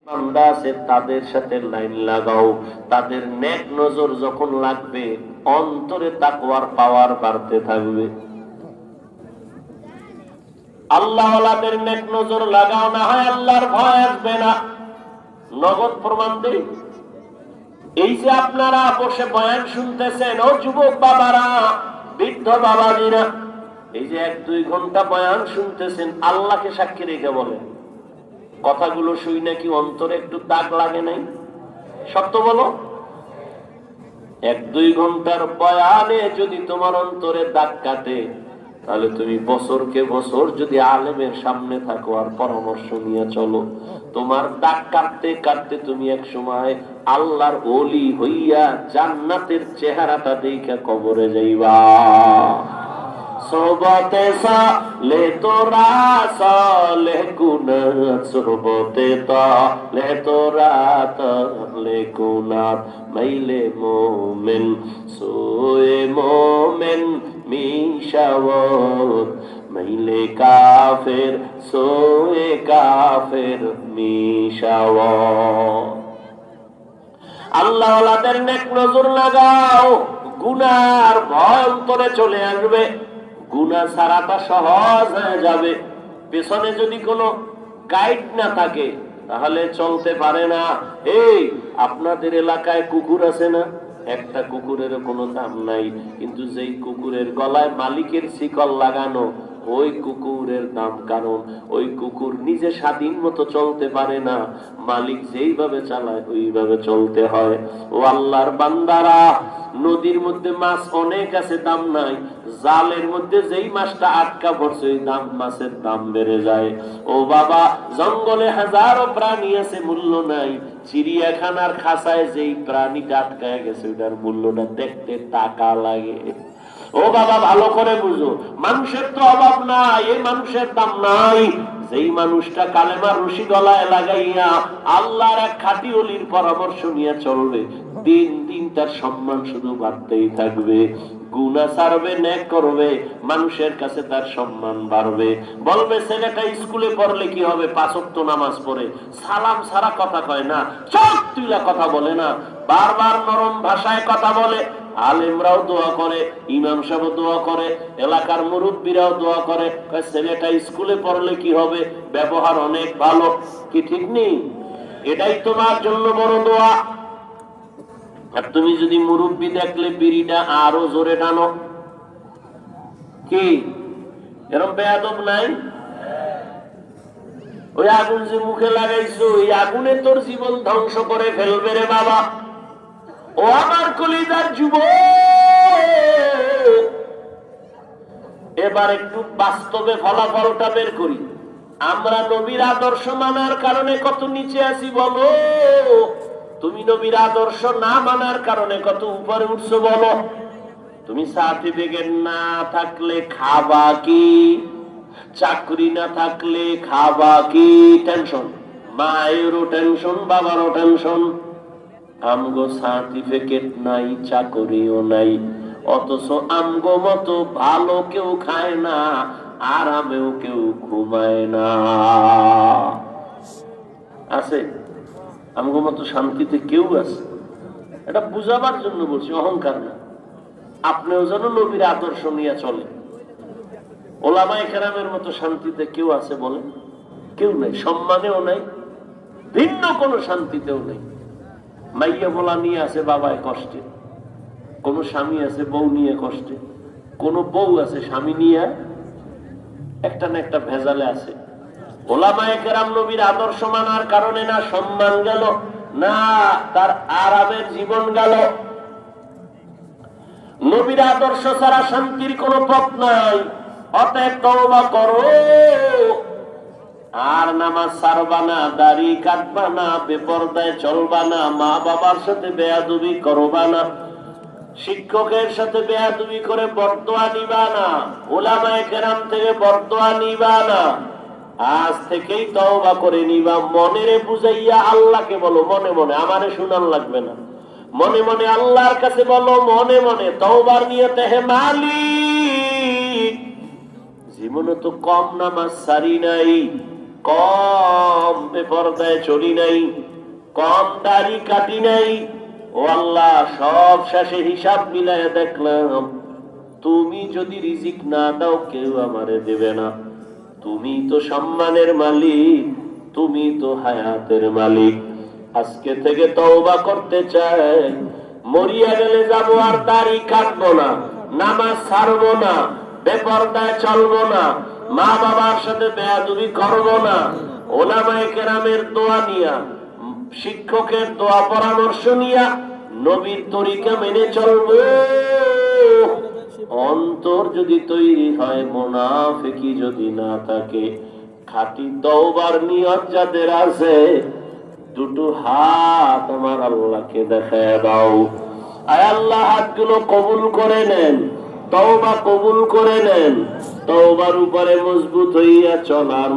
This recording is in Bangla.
বান্দা আছে তাদের সাথে লাইন লাগাও। তাদের নেক নজর যখন লাগবে, অন্তরে তাকওয়ার পাওয়ার বাড়তে থাকবে। আল্লাহওয়ালাদের নেক নজর লাগাও, না হয় আল্লাহর ভয় আসবে না। নগদ প্রমাণ দেই। এই যে আপনারা বসে বয়ান শুনতেছেন, ও যুবক বাবারা, বৃদ্ধ বাবাজিরা, এই যে 1-2 ঘন্টা বয়ান শুনতেছেন, আল্লাহকে সাক্ষী রেখে বলেন, কথাগুলো শুই নাকি অন্তরে একটু দাগ লাগে নাই? সত্য বলো। 1-2 ঘন্টার বয়ানে যদি তোমার অন্তরে দাগ কাটে, তাহলে তুমি বছরকে বছর যদি আলেমের সামনে থাকো আর পরামর্শ নিয়ে চলো, তোমার দাগ কাটতে কাটতে তুমি এক সময় আল্লাহর ওলি হইয়া জান্নাতের চেহারাটা দেখে কবরে যাইবা। সোহবতে সালে তোরা সালে কুনাত, সোহবতে তালে তোরা তালে কুনাত, মাইলে মোমেন সোয়ে মোমেন মিশাওয়াত, মাইলে কাফের সোয়ে কাফের মিশাওয়াত। আল্লাহওয়ালাদের নেক নজর লাগাও, গুনার ভয় অন্তরে চলে আসবে, গুনাহ ছাড়াটা সহজ হয়ে যাবে। পেছনে যদি কোনো গাইড না থাকে তাহলে চলতে পারে না। এই আপনাদের এলাকায় কুকুর আছে না? একটা কুকুরের কোনো দাম নাই, কিন্তু যেই কুকুরের গলায় মালিকের শিকল লাগানো, ওই কুকুরের দাম। কারণ ওই কুকুর নিজে স্বাধীন মতো চলতে পারে না, মালিক যেইভাবে চালায় ওইভাবে চলতে হয়। ও আল্লাহর বান্দারা, নদীর মধ্যে মাছ অনেক আছে, দাম নাই। জালের মধ্যে যেই মাছটা আটকা পড়ছে, ওই দাম, মাছের দাম বেড়ে যায়। ও বাবা, জঙ্গলে হাজারো প্রাণী আছে, মূল্য নাই। চিড়িয়াখানার খাঁচায় যেই প্রাণীটা আটকায় গেছে, ওটার মূল্যটা দেখতে টাকা লাগে। ও বাবা, ভালো করে বুঝো, মানুষের তো অভাব নাই, এই মানুষের দাম নাই। যেই মানুষটা কালেমার রশি গলায় লাগাইয়া আল্লাহর এক খাঁটি ওলির পরামর্শ নিয়ে চলবে, দিন দিন তার সম্মান শুধু বাড়তেই থাকবে। গুনাহ ছাড়বে, নেক করবে, মানুষের কাছে তার সম্মান বাড়বে। বলবে ছেলেটা স্কুলে পড়লে কি হবে? 5 ওয়াক্ত নামাজ পড়ে, সালাম ছাড়া কথা কয় না, চোখ তুইলা কথা বলে না, বারবার নরম ভাষায় কথা বলে। আলেমরাও দোয়া করে, ইমাম সাহেব দোয়া করে, এলাকার মুরব্বীরাও দোয়া করে, ছেলেটা স্কুলে পড়লে কি হবে? ব্যবহার অনেক ভালো। কি ঠিক নেই? এটাই তোমার জন্য বড় দোয়া। আর তুমি যদি মুরব্বী দেখলে বিড়িটা আরো জোরে টানো, কি এরকম বেয়াদব নাই? ওই আগুন যে মুখে লাগাইছো, ওই আগুনে তোর জীবন ধ্বংস করে ফেলবে রে বাবা। ও আমার কলিজার যুবক, এবার একটু বাস্তবে ফলাফলটা বের করি। আমরা নবীর আদর্শ মানার কারণে কত নিচে আছি বলো, তুমি নবীর আদর্শ না মানার কারণে কত উপরে উঠছো বলো। তুমি সার্টিফিকেট না থাকলে খাবা কি? চাকরি না থাকলে খাবা কি? টেনশন, মায়েরও টেনশন, বাবারও টেনশন। আমগো সার্টিফিকেট নাই, চাকরিও নাই, অথচ আমগো মতো ভালো কেউ খায় না, আরামেও কেউ ঘুমায় না। আছে আমগো মতো শান্তিতে কেউ আছে? এটা বুঝাবার জন্য বলছি, অহংকার না। আপনিও যেন নবীর আদর্শ নিয়ে চলে। ওলামায়ে কেরামের মতো শান্তিতে কেউ আছে বলেন? কেউ নাই। সম্মানেও নাই, ভিন্ন কোন শান্তিতেও নাই। মাইয়া বলা নিয়ে আছে বাবায় কষ্টে, কোন স্বামী আছে বউ নিয়ে কষ্টে, কোন বউ আছে স্বামী নিয়ে একটা না একটা ভেজালে আছে। ওলামায়ে কেরাম নবীর আদর্শ মানার কারণে না সম্মান গেল, না তার আরামের জীবন গেল। নবীর আদর্শ ছাড়া শান্তির কোন পথ নাই। অতএব তওবা করো, আর নামাজ ছাড়বা না, দাড়ি কাটবা না, বেপরদায় চলবা না, মা বাবার সাথে বেয়াদবি করবা না, শিক্ষকের সাথে বেয়াদবি করে বরদোয়া নিবা না, উলামায়ে কেরাম থেকে বরদোয়া নিবা না। আজ থেকেই তওবা করে নিবা। মনেরে বুঝাইয়া আল্লাহকে বলো, মনে মনে, আমারে শুনান লাগবে না, মনে মনে আল্লাহর কাছে বলো, মনে মনে তওবার নিয়তে, হে মালিক, জীবনে তো কম নামাজ সারি নাই, কম বেপরদায় চলি নাই, কম দাড়ি কাটি নাই। ও আল্লাহ, সব শেষে হিসাব মিলায় দেখলাম তুমি যদি রিজিক না দাও কেউ আমারে দেবে না। তুমি তো সম্মানের মালিক, তুমি তো হায়াতের মালিক। আজকে থেকে তওবা করতে চাই, মরিয়া গেলে যাবো আর দাড়ি কাটবো না, নামাজ ছাড়বো না, বেপরদায় চলবো না, মা বাবার সাথে বেয়াদবি করবো না, ওলামায়ে কেরামের দোয়া নিয়া, শিক্ষকের দোয়া পরামর্শ নিয়া নবীর তরিকা মেনে চলবো। অন্তর যদি তৈরি হয়, মুনাফিকি যদি না থাকে, খাঁটি তওবার নিয়ত যাদের আছে, দুটো হাত আমার আল্লাহকে দেখায় দাও। আয় আল্লাহ, হাতগুলো কবুল করে নেন, তওবা কবুল করে নেন, তওবার উপরে মজবুত হইয়া চলার